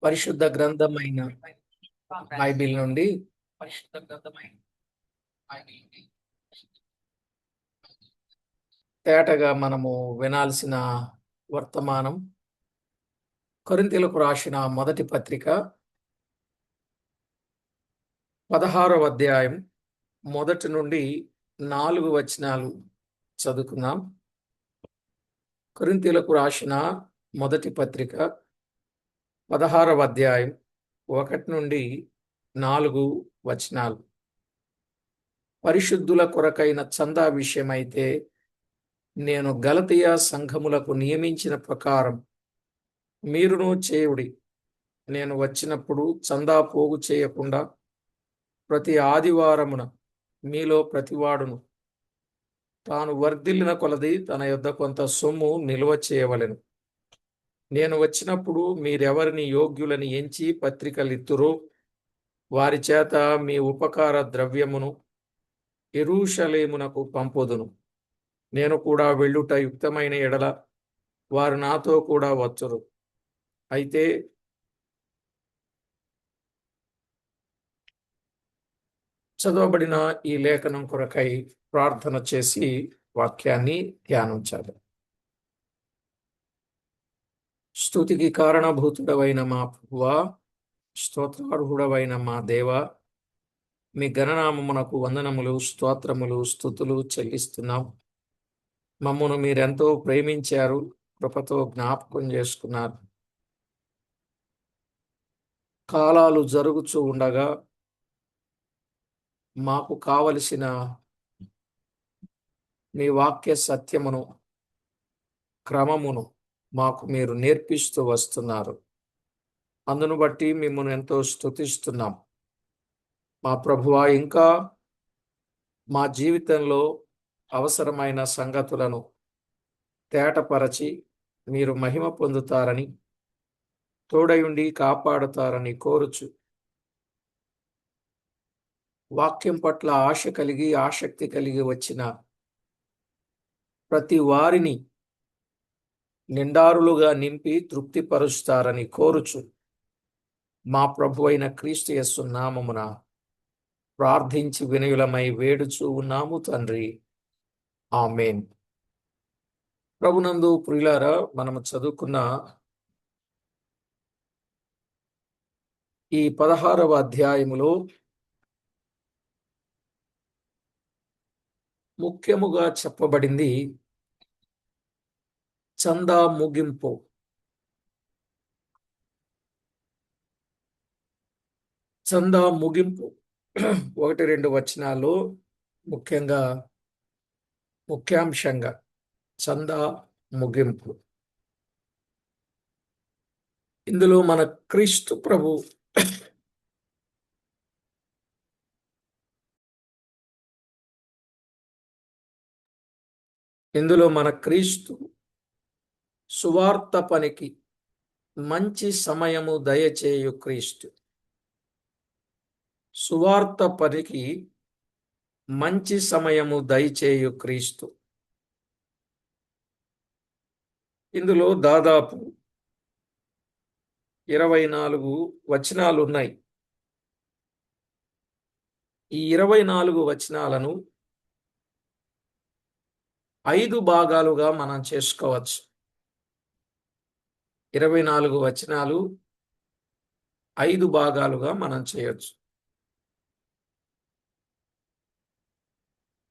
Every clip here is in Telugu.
పరిశుద్ధ గ్రంథమైన బైబిల్ నుండి తేటగా మనము వినాల్సిన వర్తమానం కొరింథీయులకు రాసిన మొదటి పత్రిక 16వ అధ్యాయం మొదటి నుండి 4 వచనాలు చదువుకుందాం. కొరింథీయులకు రాసిన మొదటి పత్రిక 16వ అధ్యాయం 1 నుండి 4 వచనాలు. పరిశుద్ధుల కొరకైన చందా విషయమైతే నేను గలతీయ సంఘములకు నియమించిన ప్రకారం మీరును చేయుడి. నేను వచ్చినప్పుడు చందా పోగు చేయకుండా ప్రతి ఆదివారమున మీలో ప్రతివాడును తాను వర్ధిల్లిన కొలది తన యొద్ద కొంత సొమ్ము నిల్వ చేయవలెను. నేను వచ్చినప్పుడు మీరెవరిని యోగ్యులని ఎంచి పత్రికలిత్తురో వారి చేత మీ ఉపకార ద్రవ్యమును యెరూషలేమునకు పంపుదును. నేను కూడా వెళ్ళుట యుక్తమైన ఎడల వారు నాతో కూడా వచ్చురు. అయితే చదవబడిన ఈ లేఖనం కొరకై ప్రార్థన చేసి వాక్యాన్ని ధ్యానించాలి. స్తుతికి కారణభూతుడవైన మా ప్రభువా, స్తోత్రార్హుడవైన మా దేవా, మీ గణనామమునకు వందనములు, స్తోత్రములు, స్తుతులు చెల్లిస్తున్నాం. మమ్మను మీరెంతో ప్రేమించారు, కృపతో జ్ఞాపకం చేసుకున్నారు. కాలాలు జరుగుచూ ఉండగా మాకు కావలసిన మీ వాక్య సత్యమును, క్రమమును మాకు మీరు నేర్పిస్తూ వస్తున్నారు. అందును బట్టి మిమ్మల్ని ఎంతో స్తుతిస్తున్నాం. మా ప్రభువా, ఇంకా మా జీవితంలో అవసరమైన సంగతులను తేటపరచి మీరు మహిమ పొందుతారని, తోడయుండి కాపాడుతారని కోరుచు వాక్యం పట్ల ఆశ కలిగి ఆసక్తి కలిగి వచ్చిన ప్రతి వారిని నిండారులుగా నింపి తృప్తిపరుస్తారని కోరుచు మా ప్రభు అయిన క్రీస్తు యేసు నామమున ప్రార్థించి వినయులమై వేడుచూ ఉన్నాము తండ్రి. ఆమేన్. ప్రభునందు ప్రియులారా, మనము చదువుకున్న ఈ 16వ అధ్యాయములో ముఖ్యముగా చెప్పబడింది చందా ముగింపు. చందా ముగింపు 1-2 వచనాల్లో ముఖ్యాంశంగా చందా ముగింపు. ఇందులో మన క్రీస్తు ప్రభు సువార్త పనికి మంచి సమయము దయచేయు క్రీస్తు. సువార్త పనికి మంచి సమయము దయచేయు క్రీస్తు. ఇందులో దాదాపు 24 వచనాలు ఉన్నాయి. ఈ 24 వచనాలను 5 భాగాలుగా మనం చేసుకోవచ్చు. 24 వచనాలు 5 భాగాలుగా మనం చేయొచ్చు.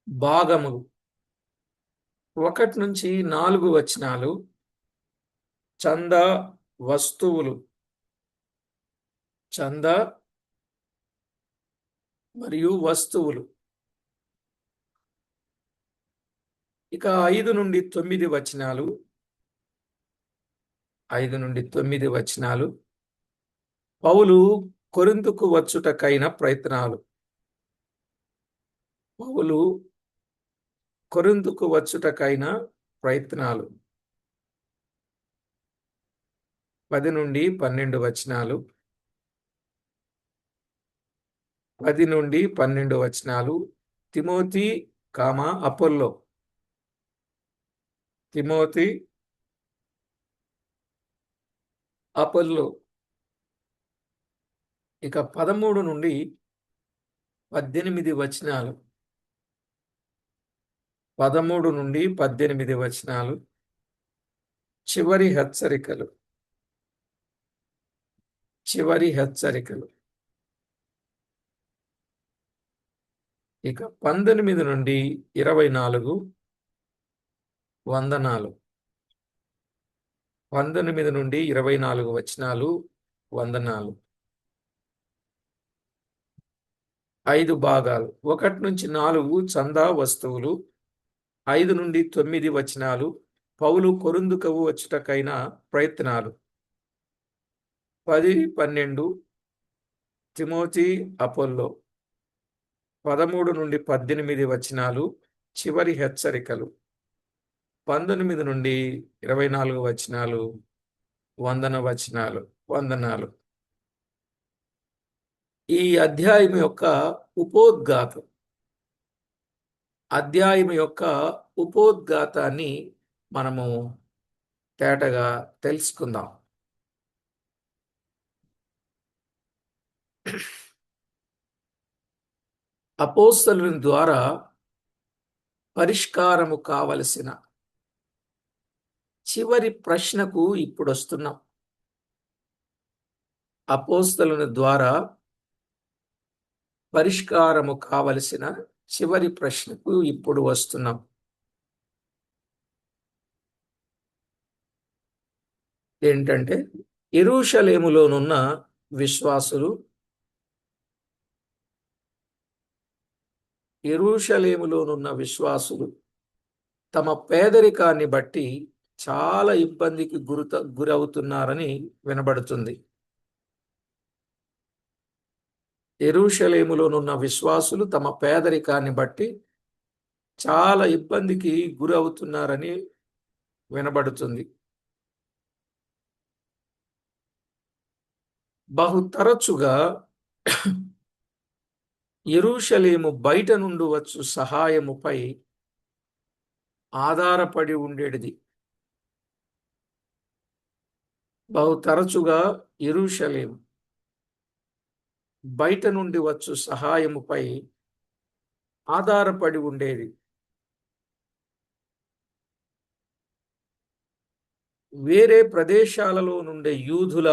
భాగములు 1 నుంచి 4 వచనాలు చందా వస్తువులు, చందా మరియు వస్తువులు. ఇక 5 నుండి 9 వచనాలు 5 నుండి 9 వచనాలు పౌలు కొరింథుకు వచ్చుటకైన ప్రయత్నాలు. పౌలు కొరింథుకు వచ్చుటకైన ప్రయత్నాలు. 10 నుండి 12 వచనాలు 10 నుండి 12 వచనాలు తిమోతి, అపొల్లో. తిమోతి, అపొల్లో ఇక 13 నుండి 18 వచనాలు. 13 నుండి 18 వచనాలు చివరి హెచ్చరికలు. చివరి హెచ్చరికలు. ఇక 19 నుండి 24 వందనాలు. 19 నుండి 24 వచనాలు వందనాలు. 5 భాగాలు. 1 నుంచి 4 చందా వస్తువులు. 5 నుండి 9 వచనాలు పౌలు కొరింథుకు వచ్చుటకైన ప్రయత్నాలు. 10, 12 తిమోతి అపోల్లో. 13 నుండి 18 వచనాలు చివరి హెచ్చరికలు. 19 నుండి 24 వచనాలు వందన వచనాలు, వందనాలు. ఈ అధ్యాయం యొక్క ఉపోద్ఘాతం. అధ్యాయం యొక్క ఉపోద్ఘాతాన్ని మనము తేటగా తెలుసుకుందాం. అపోస్తలుని ద్వారా పరిష్కారము కావలసిన చివరి ప్రశ్నకు ఇప్పుడు వస్తున్నాం. అపోస్తలుని ద్వారా పరిష్కారము కావలసిన చివరి ప్రశ్నకు ఇప్పుడు వస్తున్నాం. ఏంటంటే, యెరూషలేములోనున్న విశ్వాసులు తమ పేదరికాన్ని బట్టి చాలా ఇబ్బందికి గురవుతున్నారని వినబడుతుంది. యెరూషలేములోనున్న విశ్వాసులు తమ పేదరికాన్ని బట్టి చాలా ఇబ్బందికి గురవుతున్నారని వినబడుతుంది. బహు తరచుగా యెరూషలేము బయట నుండి వచ్చు సహాయముపై ఆధారపడి ఉండేది. బహు తరచుగా యెరూషలేము బయట నుండి వచ్చు సహాయముపై ఆధారపడి ఉండేది. వేరే ప్రదేశాలలో నుండే యూదుల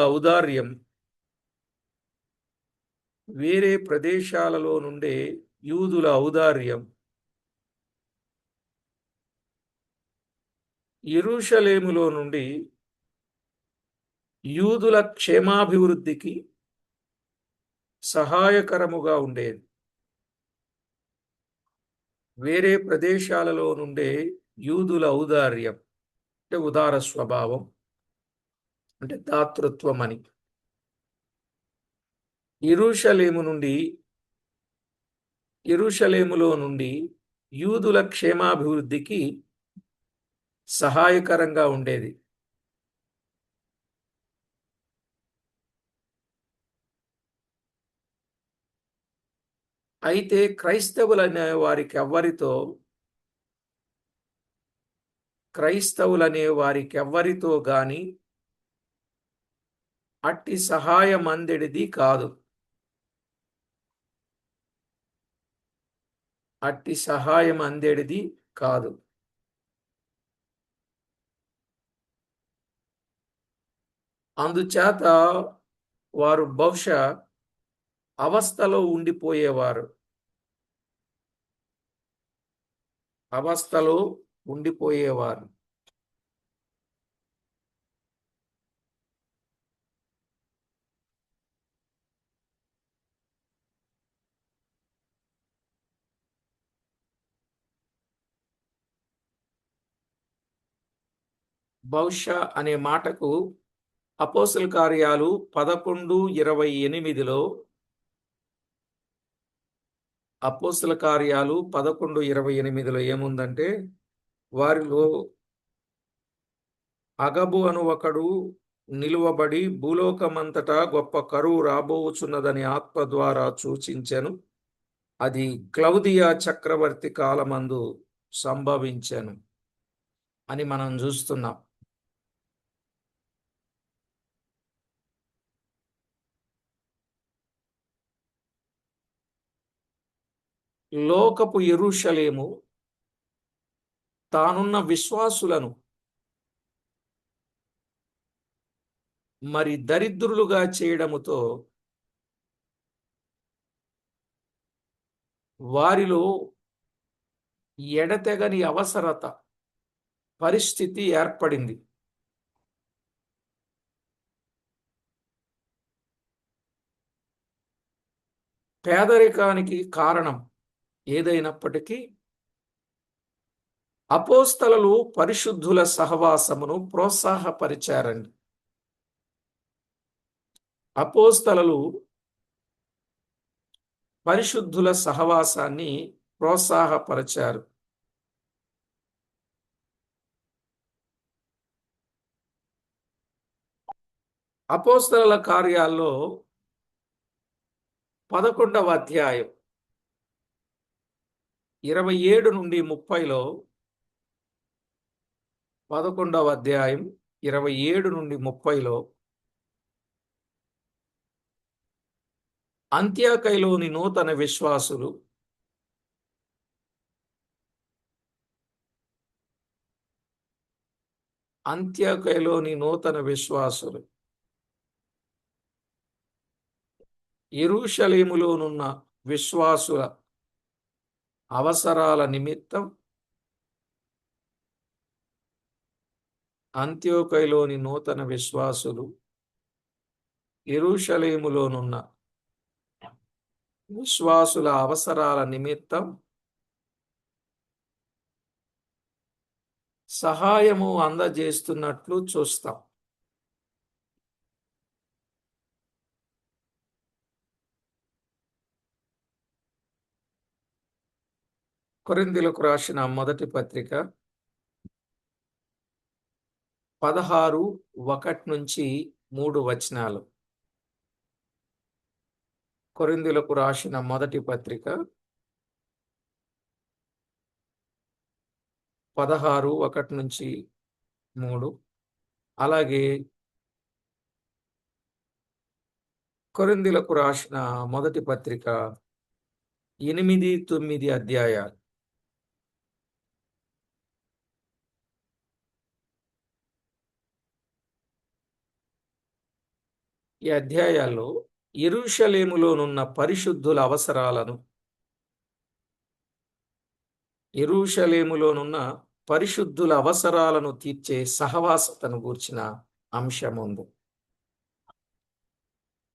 ఔదార్యం యెరూషలేములో నుండి యూదుల క్షేమాభివృద్ధికి సహాయకరముగా ఉండేది. వేరే ప్రదేశాలలో నుండే యూదుల ఔదార్యం అంటే ఉదార స్వభావం, అంటే దాతృత్వం అని. యెరూషలేములో నుండి యూదుల క్షేమాభివృద్ధికి సహాయకరంగా ఉండేది. అయితే క్రైస్తవులనే వారికెవ్వరితో గాని అట్టి సహాయం అందేది కాదు. అందుచేత వారు బహుశా అవస్థలో ఉండిపోయేవారు. బహుశా అనే మాటకు అపోస్తల కార్యాలు 11:28లో ఏముందంటే, వారిలో అగబు అను ఒకడు నిలువబడి భూలోకమంతటా గొప్ప కరువు రాబోచున్నదని ఆత్మ ద్వారా సూచించెను. అది క్లౌదియా చక్రవర్తి కాలమందు సంభవించెను అని మనం చూస్తున్నాం. లోకపు యెరూషలేము తానున్న విశ్వాసులను మరి దరిద్రులుగా చేయడముతో వారిలో ఎడతెగని అవసరత పరిస్థితి ఏర్పడింది. పేదరికానికి కారణం ఏదైనప్పటికీ అపోస్తలులు పరిశుద్ధుల సహవాసమును ప్రోత్సాహపరిచారండి. అపోస్తలులు పరిశుద్ధుల సహవాసాన్ని ప్రోత్సాహపరిచారు. అపోస్తలుల కార్యాల్లో 11వ అధ్యాయం 27 నుండి 30లో 11వ అధ్యాయం 27 నుండి 30లో అంత్యోకయలోని నూతన విశ్వాసులు యెరూషలేములోనున్న విశ్వాసుల అవసరాల నిమిత్తం అంత్యోకయలోని నూతన విశ్వాసులు యెరూషలేములోనున్న విశ్వాసుల అవసరాల నిమిత్తం సహాయము అందజేస్తున్నట్లు చూస్తాం. కొరింథీయులకు రాసిన మొదటి పత్రిక 16:1-3 కొరింథీయులకు రాసిన మొదటి పత్రిక 16:1-3 అలాగే కొరింథీయులకు రాసిన మొదటి పత్రిక 8-9 అధ్యాయాలు. ఈ అధ్యాయాల్లో యెరూషలేములోనున్న పరిశుద్ధుల అవసరాలను తీర్చే సహవాసతను గూర్చిన అంశం ఉంది.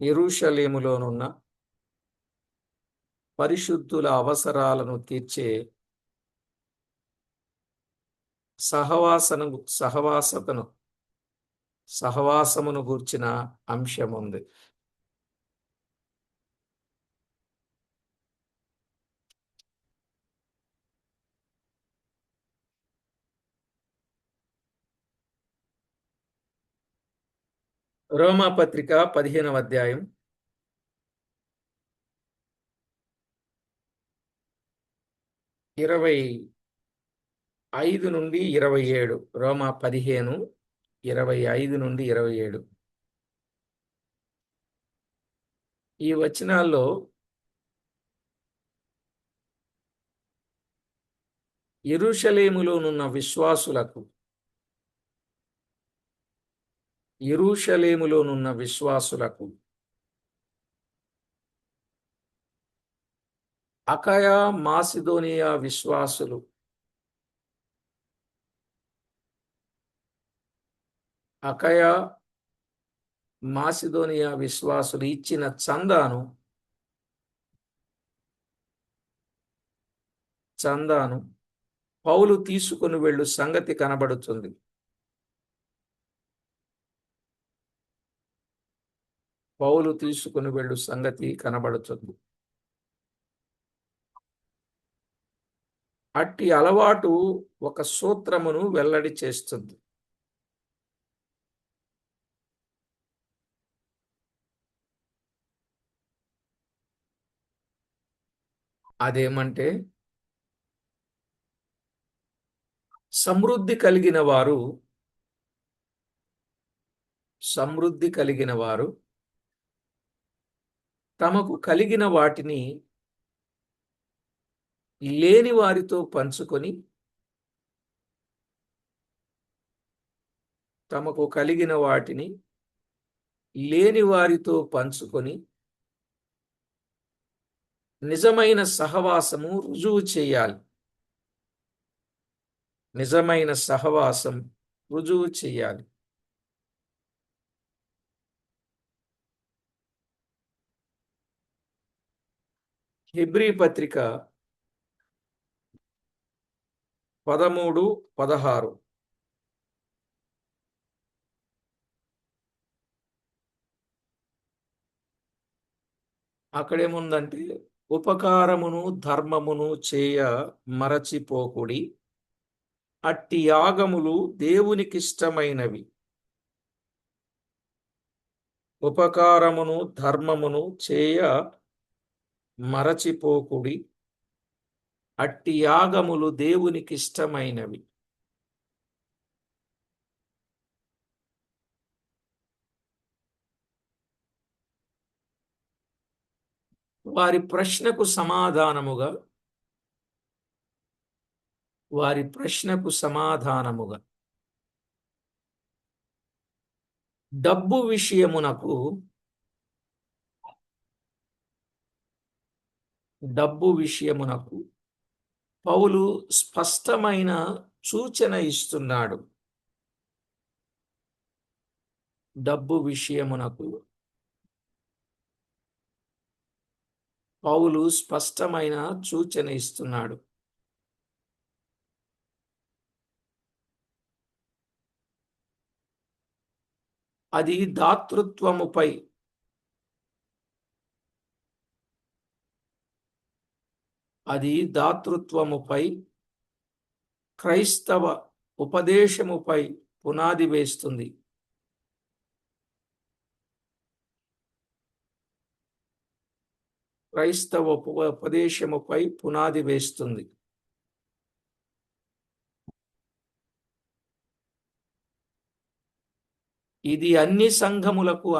యెరూషలేములోనున్న పరిశుద్ధుల అవసరాలను తీర్చే సహవాసమును గూర్చిన అంశం ఉంది. రోమా పత్రిక 15వ అధ్యాయం 25-27. రోమా 15:25-27. ఈ వచనాల్లో యెరూషలేములోనున్న విశ్వాసులకు అకయ మాసిదోనియా విశ్వాసులు ఇచ్చిన చందాను పౌలు తీసుకొని వెళ్ళు సంగతి కనబడుతుంది. అట్టి అలవాటు ఒక సూత్రమును వెల్లడి చేస్తుంది. అదేమంటే సమృద్ధి కలిగిన వారు తమకు కలిగిన వాటిని లేని వారితో పంచుకొని తమకు కలిగిన వాటిని లేని వారితో పంచుకొని నిజమైన సహవాసము రుజువు చేయాలి. నిజమైన సహవాసం రుజువు చేయాలి. హెబ్రీ పత్రిక 13:16. అక్కడేముందంటే, ఉపకారమును ధర్మమును చేయ మరచిపోకుడి, అట్టి యాగములు దేవునికిష్టమైనవి. ఉపకారమును ధర్మమును చేయ మరచిపోకుడి, అట్టి యాగములు దేవునికిష్టమైనవి. వారి ప్రశ్నకు సమాధానముగా డబ్బు విషయమునకు పౌలు స్పష్టమైన సూచన ఇస్తున్నాడు. డబ్బు విషయమునకు పౌలు స్పష్టమైన సూచన ఇస్తున్నాడు. అది దాతృత్వముపై క్రైస్తవ ఉపదేశముపై పునాది వేస్తుంది. క్రైస్తవ ఉపదేశముపై పునాది వేస్తుంది. ఇది అన్ని సంఘములకు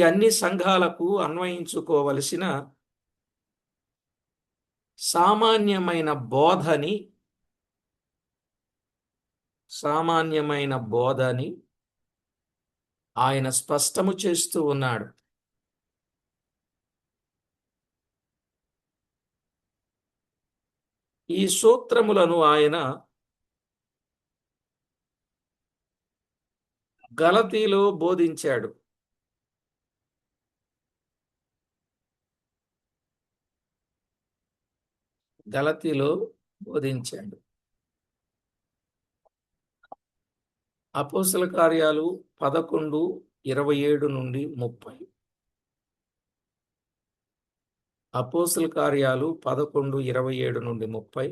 అన్ని సంఘాలకు అన్వయించుకోవలసిన సామాన్యమైన బోధని ఆయన స్పష్టము చేస్తూ ఉన్నాడు. ఈ సూత్రములను ఆయన గలతీలో బోధించాడు. అపోస్తల కార్యాలు 11:27-30. అపోస్తల కార్యాలు 11:27-30.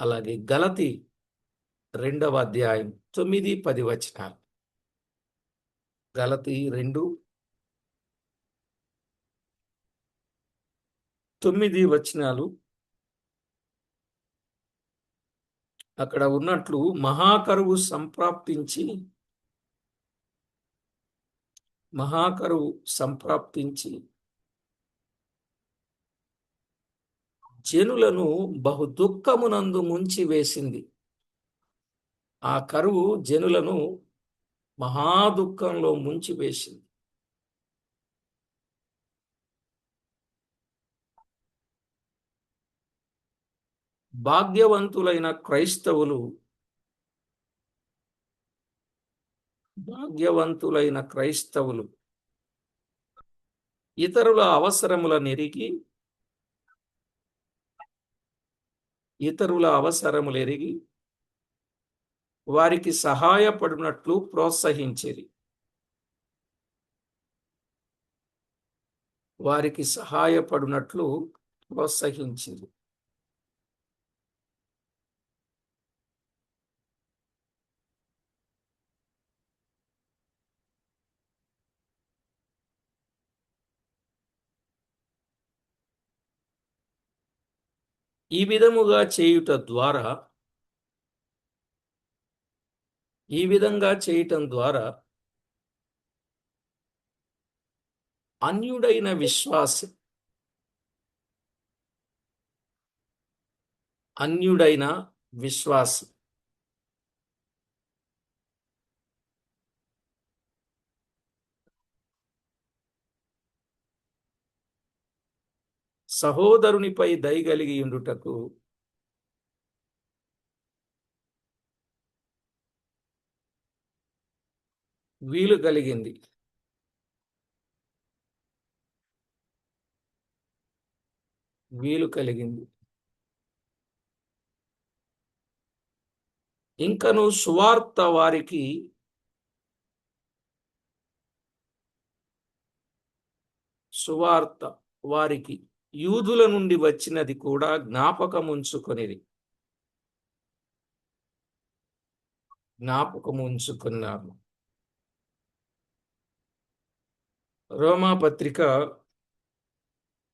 అలాగే గలతీ 2వ అధ్యాయం 9-10 వచనాలు. గలతీ 2:9 వచనాలు. అక్కడ ఉన్నట్లు మహాకరువు సంప్రాప్తించి జనులను బహు దుఃఖమునందు ముంచి వేసింది. ఆ కరువు జనులను మహాదుఃఖంలో ముంచి వేసింది. భాగ్యవంతులైన క్రైస్తవులు ఇతరుల అవసరములెరిగి వారికి సహాయపడినట్లు ప్రోత్సహించిరి. ఈ విధంగా చేయటం ద్వారా అన్యుడైన విశ్వాసి, అన్యుడైన విశ్వాసి. సహోదరునిపై దయ కలిగి ఉండుటకు వీలు కలిగింది. వీలు కలిగింది. ఇంకను సువార్త వారికి యూదుల నుండి వచ్చినది కూడా జ్ఞాపకముంచుకున్నారు. రోమాపత్రిక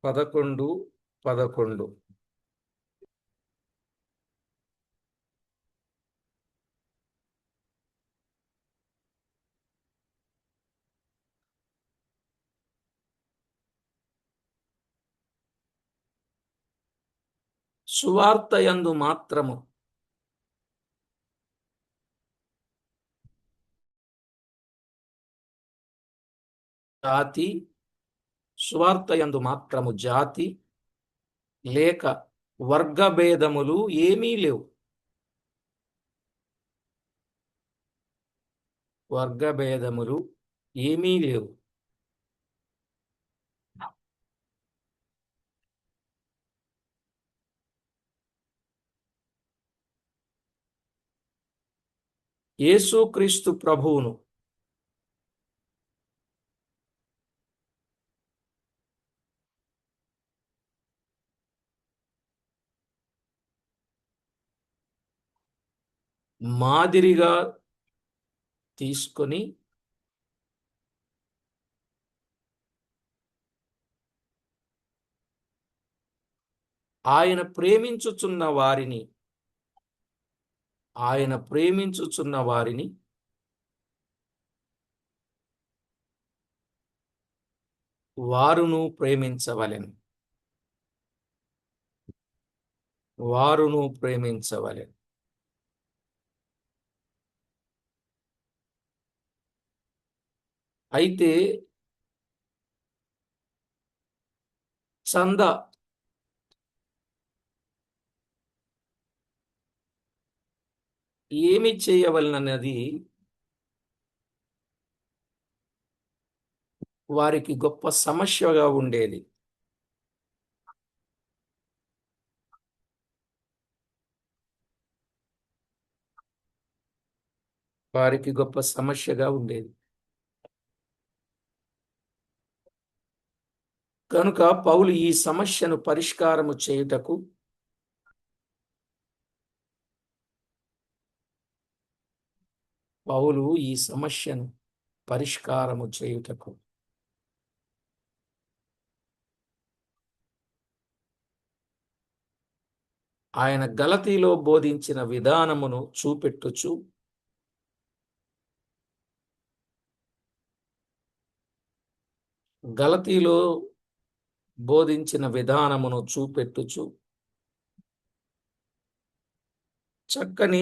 11:11. సువార్త యందు మాత్రము జాతి లేక వర్గభేదములు ఏమీ లేవు. వర్గభేదములు ఏమీ లేవు. యేసుక్రీస్తు ప్రభువును మాదిరిగా తీసుకొని ఆయన ప్రేమించుచున్న వారిని వారును ప్రేమించవలెను. అయితే చంద ఏమి చేయవలనన్నది వారికి గొప్ప సమస్యగా ఉండేది. కనుక పౌలు ఈ సమస్యను పరిష్కారము చేయుటకు ఆయన గలతీలో బోధించిన విధానమును చూపెట్టుచు చక్కని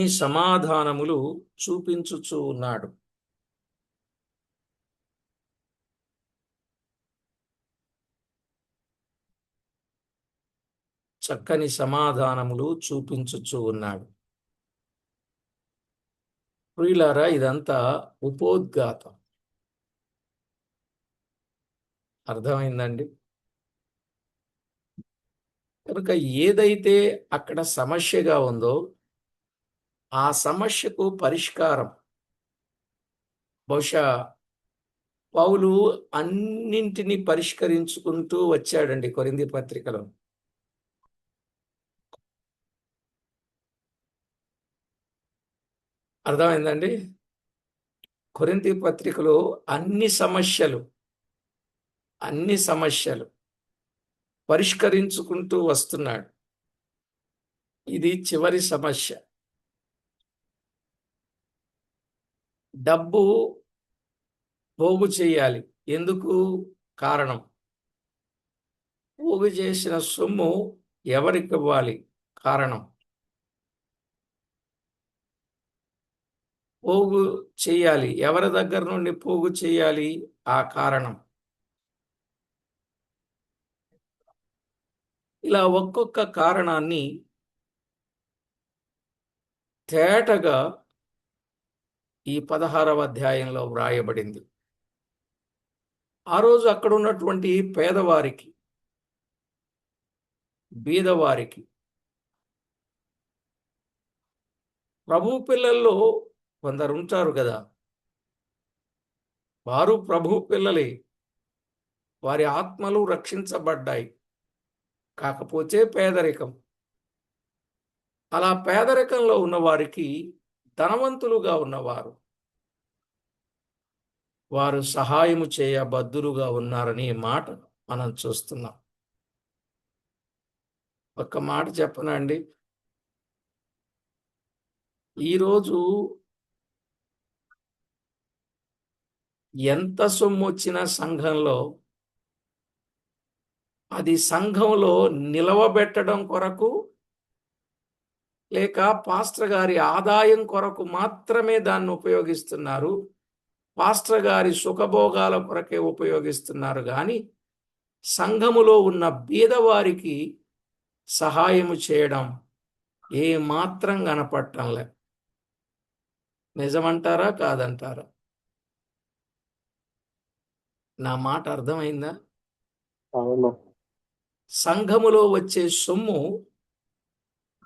సమాధానములు చూపించుచూ ఉన్నాడు. ప్రియులారా, ఇదంతా ఉపోద్ఘాతం. అర్థమైందండి? కనుక ఏదైతే అక్కడ సమస్యగా ఉందో ఆ సమస్యకు పరిష్కారం బహుశా పౌలు అన్నింటినీ పరిష్కరించుకుంటూ వచ్చాడండి కొరింథీ పత్రికలో. అర్థమైందండి? కొరింథీ పత్రికలో అన్ని సమస్యలు పరిష్కరించుకుంటూ వస్తున్నాడు. ఇది చివరి సమస్య. డబ్బు పోగు చేయాలి. ఎందుకు? కారణం. పోగు చేసిన సొమ్ము ఎవరికి ఇవ్వాలి? కారణం. పోగు చేయాలి, ఎవరి దగ్గర నుండి పోగు చేయాలి? ఆ కారణం. ఇలా ఒక్కొక్క కారణాన్ని తేటగా ఈ 16వ అధ్యాయంలో వ్రాయబడింది. ఆ రోజు అక్కడ ఉన్నటువంటి పేదవారికి, బీదవారికి, ప్రభు పిల్లల్లో కొందరు ఉంటారు కదా, వారు ప్రభు పిల్లలే, వారి ఆత్మలు రక్షించబడ్డాయి, కాకపోతే పేదరికం. అలా పేదరికంలో ఉన్నవారికి ధనవంతులుగా ఉన్నవారు, వారు సహాయము చేయబద్దులుగా ఉన్నారని మాట మనం చూస్తున్నాం. ఒక్క మాట చెప్పనండి, ఈరోజు ఎంత సొమ్ము వచ్చినా సంఘంలో అది సంఘంలో నిలవబెట్టడం కొరకు, లేక పాస్టర్ గారి ఆదాయం కొరకు మాత్రమే దాన్ని ఉపయోగిస్తున్నారు. పాస్టర్ గారి సుఖభోగాల కొరకే ఉపయోగిస్తున్నారు కానీ సంఘములో ఉన్న బీదవారికి సహాయము చేయడం ఏ మాత్రం కనపడటంలే. నిజమంటారా కాదంటారా? నా మాట అర్థమైందా? సంఘములో వచ్చే సొమ్ము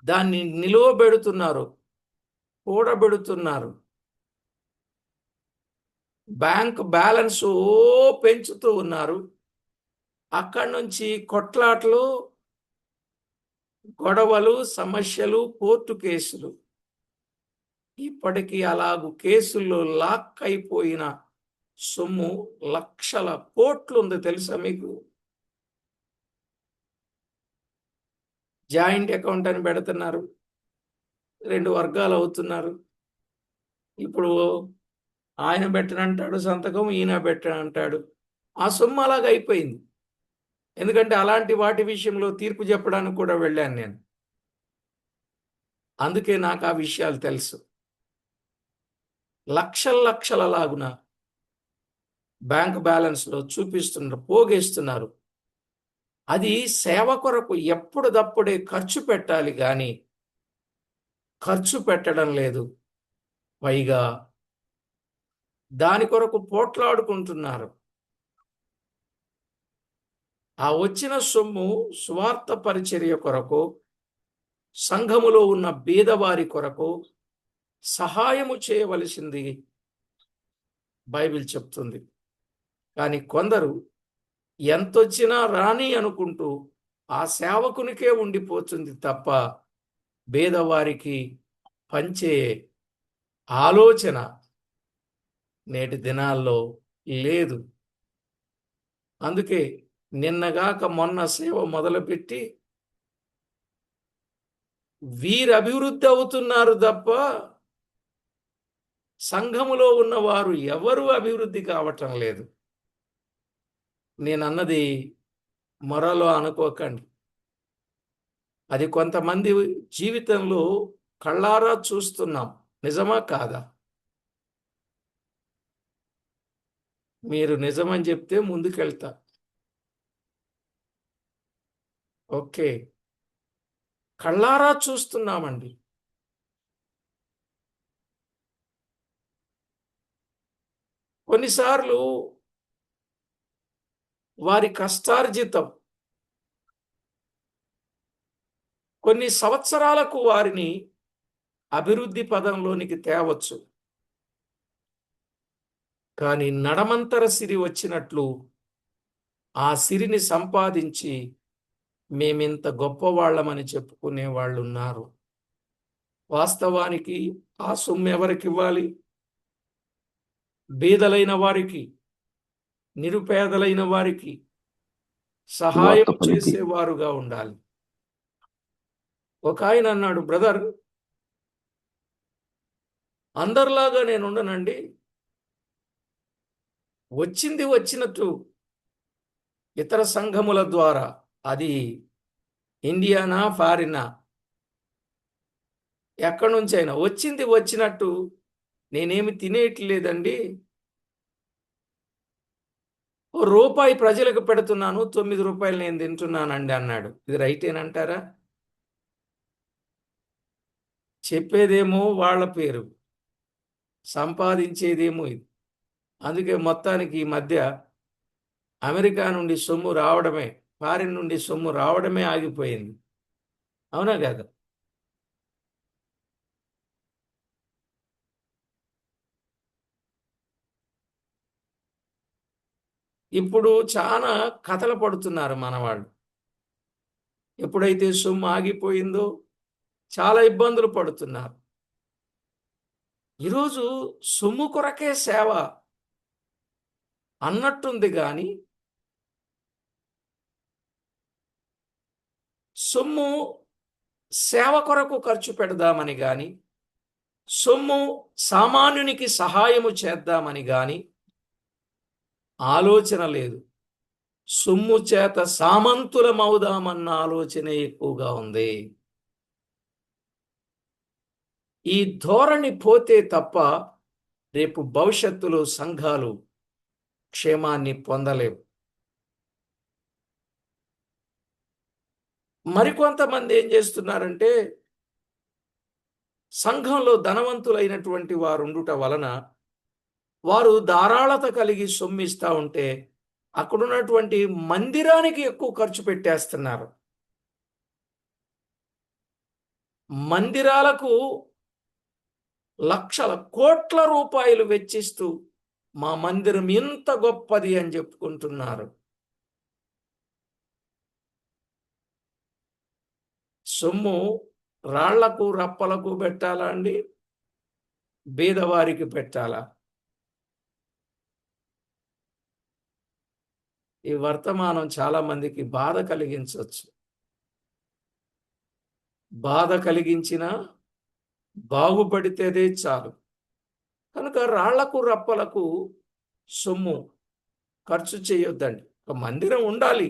దాన్ని నిలువబెడుతున్నారు, కూడబెడుతున్నారు. బ్యాంక్ బ్యాలెన్స్ పెంచుతూ ఉన్నారు. అక్కడి నుంచి కొట్లాట్లు, గొడవలు, సమస్యలు, కోర్టు కేసులు. ఇప్పటికీ అలాగూ కేసుల్లో లాక్ అయిపోయిన సొమ్ము లక్షల కోట్లు ఉంది, తెలుసా మీకు? జాయింట్ అకౌంట్ అని పెడుతున్నారు, 2 వర్గాలు అవుతున్నారు. ఇప్పుడు ఆయన పెట్టనంటాడు సంతకం, ఈయన పెట్టనంటాడు. ఆ సొమ్ము అలాగ అయిపోయింది. ఎందుకంటే అలాంటి వాటి విషయంలో తీర్పు చెప్పడానికి కూడా వెళ్ళాను నేను, అందుకే నాకు ఆ విషయాలు తెలుసు. లక్షల లాగున బ్యాంక్ బ్యాలెన్స్లో చూపిస్తున్నారు, పోగేస్తున్నారు. అది సేవ కొరకు ఎప్పుడదప్పుడే ఖర్చు పెట్టాలి కానీ ఖర్చు పెట్టడం లేదు. పైగా దాని కొరకు పోట్లాడుకుంటున్నారు. ఆ వచ్చిన సొమ్ము స్వార్థ పరిచర్య కొరకు, సంఘములో ఉన్న బీదవారి కొరకు సహాయము చేయవలసింది బైబిల్ చెప్తుంది. కానీ కొందరు ఎంతొచ్చినా రాని అనుకుంటూ ఆ సేవకునికే ఉండిపోతుంది తప్ప బీదవారికి పంచే ఆలోచన నేటి దినాల్లో లేదు. అందుకే నిన్నగాక మొన్న సేవ మొదలుపెట్టి వీరు అభివృద్ధి అవుతున్నారు తప్ప సంఘములో ఉన్నవారు ఎవరు అభివృద్ధి కావటం లేదు. నేనన్నది మరలో అనుకోకండి. అది కొంతమంది జీవితంలో కళ్ళారా చూస్తున్నాం. నిజమా కాదా? మీరు నిజమని చెప్తే ముందుకెళ్తా. ఓకే, కళ్ళారా చూస్తున్నామండి. కొన్నిసార్లు వారి కష్టార్జితం కొన్ని సంవత్సరాలకు వారిని అభివృద్ధి పదంలోనికి తేవచ్చు. కానీ నడమంతర సిరి వచ్చినట్లు ఆ సిరిని సంపాదించి మేమింత గొప్పవాళ్ళమని చెప్పుకునే వాళ్ళు ఉన్నారు. వాస్తవానికి ఆ సొమ్ము ఎవరికి ఇవ్వాలి? బీదలైన వారికి, నిరుపేదలైన వారికి సహాయం చేసేవారుగా ఉండాలి. ఒక ఆయన అన్నాడు, బ్రదర్, అందరిలాగా నేను ఉండనండి, వచ్చింది వచ్చినట్టు ఇతర సంఘముల ద్వారా, అది ఇండియానా ఫారినా, ఎక్కడి నుంచైనా వచ్చింది వచ్చినట్టు, నేనేమి తినేయట్లేదండి, ఓ రూపాయి ప్రజలకు పెడుతున్నాను, 9 రూపాయలు నేను తింటున్నానండి అన్నాడు. ఇది రైటేనంటారా? చెప్పేదేమో వాళ్ళ పేరు, సంపాదించేదేమో ఇది. అందుకే మొత్తానికి ఈ మధ్య అమెరికా నుండి సొమ్ము రావడమే, ఫారిన్ నుండి సొమ్ము రావడమే ఆగిపోయింది. అవునా కాదు? ఇప్పుడు చాలా కథలు పడుతున్నారు మనవాళ్ళు. ఎప్పుడైతే సొమ్ము ఆగిపోయిందో చాలా ఇబ్బందులు పడుతున్నారు. ఈరోజు సొమ్ము కొరకే సేవ అన్నట్టుంది కానీ, సొమ్ము సేవ కొరకు ఖర్చు పెడదామని కానీ, సొమ్ము సామాన్యునికి సహాయము చేద్దామని కానీ ఆలోచన లేదు. సొమ్ము చేత సామంతులమవుదామన్న ఆలోచనే ఎక్కువగా ఉంది. ఈ ధోరణి పోతే తప్ప రేపు భవిష్యత్తులో సంఘాలు క్షేమాన్ని పొందలేవు. మరికొంతమంది ఏం చేస్తున్నారంటే, సంఘంలో ధనవంతులైనటువంటి వారు ఉండుట వలన వారు ధారాళత కలిగి సొమ్మిస్తూ ఉంటే అక్కడున్నటువంటి మందిరానికి ఎక్కువ ఖర్చు పెట్టేస్తున్నారు. మందిరాలకు లక్షల కోట్ల రూపాయలు వెచ్చిస్తూ మా మందిరం ఇంత గొప్పది అని చెప్పుకుంటున్నారు. సొమ్ము రాళ్లకు రప్పలకు పెట్టాలా అండి? బీదవారికి పెట్టాలా? ఈ వర్తమానం చాలా మందికి బాధ కలిగించవచ్చు. బాధ కలిగించినా బాగుపడితేదే చాలు. కనుక రాళ్లకు రప్పలకు సొమ్ము ఖర్చు చేయొద్దండి. ఒక మందిరం ఉండాలి,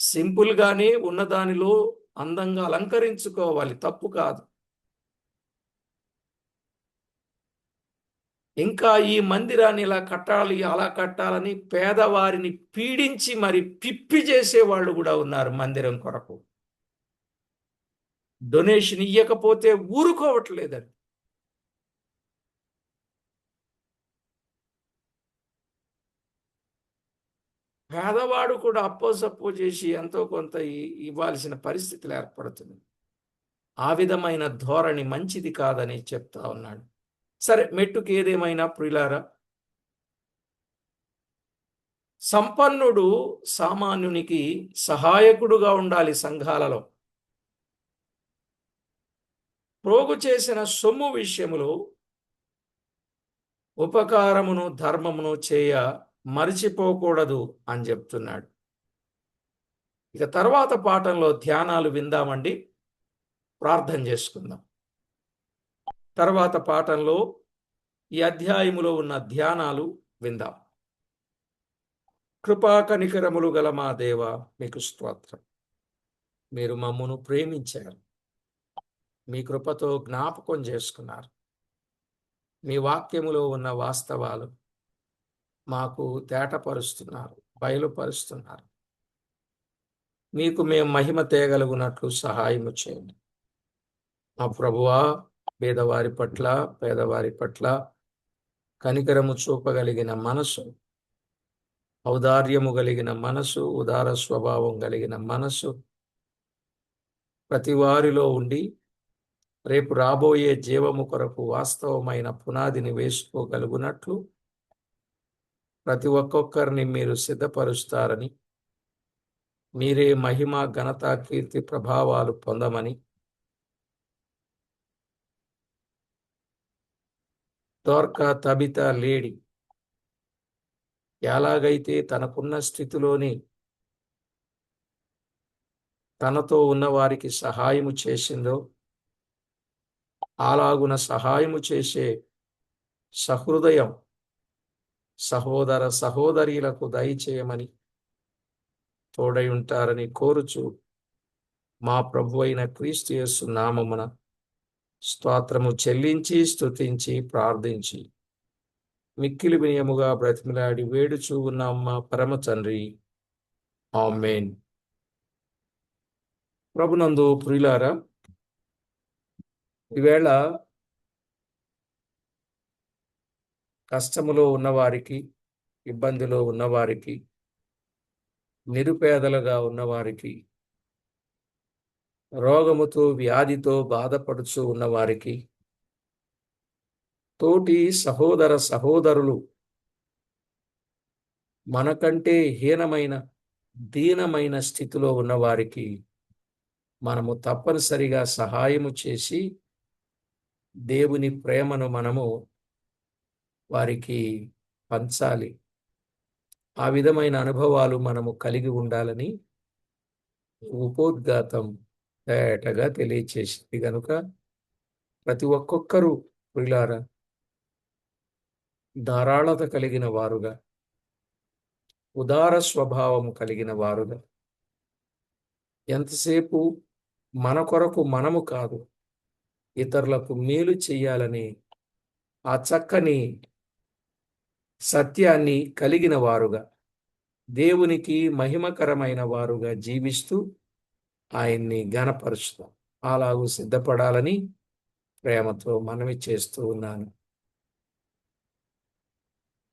సింపుల్గానే ఉన్నదానిలో అందంగా అలంకరించుకోవాలి, తప్పు కాదు. ఇంకా ఈ మందిరాన్ని ఇలా కట్టాలి అలా కట్టాలని పేదవారిని పీడించి మరి పిప్పి చేసేవాళ్ళు కూడా ఉన్నారు మందిరం కొరకు. డొనేషన్ ఇవ్వకపోతే ఊరుకోవట్లేదండి. పేదవాడు కూడా అప్పో సప్పో చేసి ఎంతో కొంత ఇవ్వాల్సిన పరిస్థితులు ఏర్పడుతుంది. ఆ విధమైన ధోరణి మంచిది కాదని చెప్తా ఉన్నాడు. సరే, మెట్టుకు ఏదేమైనా ప్రియులారా, సంపన్నుడు సామాన్యునికి సహాయకుడుగా ఉండాలి. సంఘాలలో ప్రోగు చేసిన సొమ్ము విషయములో ఉపకారమును ధర్మమును చేయ మరిచిపోకూడదు అని చెప్తున్నాడు. ఇక తర్వాత పాఠంలో ధ్యానాలు విందామండి, ప్రార్థన చేసుకుందాం. తర్వాత పాఠంలో ఈ అధ్యాయములో ఉన్న ధ్యానాలు విందాం. కృపా కనికరములు గల మా దేవ, మీకు స్తోత్రం. మీరు మమ్మను ప్రేమించారు, మీ కృపతో జ్ఞాపకం చేసుకున్నారు. మీ వాక్యములో ఉన్న వాస్తవాలు మాకు తేటపరుస్తున్నారు, బయలుపరుస్తున్నారు. మీకు మేము మహిమ తేగలుగునట్లు సహాయము చేయండి మా ప్రభువా. పేదవారి పట్ల, పేదవారి పట్ల కనికరము చూపగలిగిన మనసు, ఔదార్యము కలిగిన మనసు, ఉదార స్వభావం కలిగిన మనసు ప్రతి వారిలో ఉండి రేపు రాబోయే జీవము కొరకు వాస్తవమైన పునాదిని వేసుకోగలుగునట్లు ప్రతి ఒక్కొక్కరిని మీరు సిద్ధపరుస్తారని, మీరే మహిమ ఘనత కీర్తి ప్రభావాలు పొందమని, దోర్కా, తబిత, లేడి ఎలాగైతే తనకున్న స్థితిలోని తనతో ఉన్న వారికి సహాయము చేసిందో అలాగున సహాయము చేసే సహృదయం సహోదర సహోదరీలకు దయచేయమని తోడై ఉంటారని కోరుచు మా ప్రభు అయిన క్రీస్తు యేసు నామమున స్తోత్రము చెల్లించి స్తుతించి ప్రార్థించి మిక్కిలి వినయముగా బ్రతిమిలాడి వేడుచూ ఉన్నాం మా పరమ తండ్రి. ఆమేన్. ప్రభునందు ప్రియులారా, ఈవేళ కష్టములో ఉన్నవారికి, ఇబ్బందిలో ఉన్నవారికి, నిరుపేదలుగా ఉన్నవారికి, రోగముతో వ్యాధితో బాధపడుచు ఉన్నవారికి, తోటి సహోదర సహోదరులు మనకంటే హీనమైన దీనమైన స్థితిలో ఉన్నవారికి మనము తప్పనిసరిగా సహాయము చేసి దేవుని ప్రేమను మనము వారికి పంచాలి. ఆ విధమైన అనుభవాలు మనము కలిగి ఉండాలని ఉపోద్ఘాతం తేటగా తెలియచేసింది. గనుక ప్రతి ఒక్కొక్కరూ ప్రియులారా ధారాళత కలిగిన వారుగా, ఉదార స్వభావము కలిగిన వారుగా, ఎంతసేపు మన కొరకు మనము కాదు, ఇతరులకు మేలు చెయ్యాలని ఆ చక్కని సత్యాన్ని కలిగిన వారుగా, దేవునికి మహిమకరమైన వారుగా జీవిస్తూ ఆయన్ని ఘనపరుచుతాం. అలాగూ సిద్ధపడాలని ప్రేమతో మనవి చేస్తూ ఉన్నాను.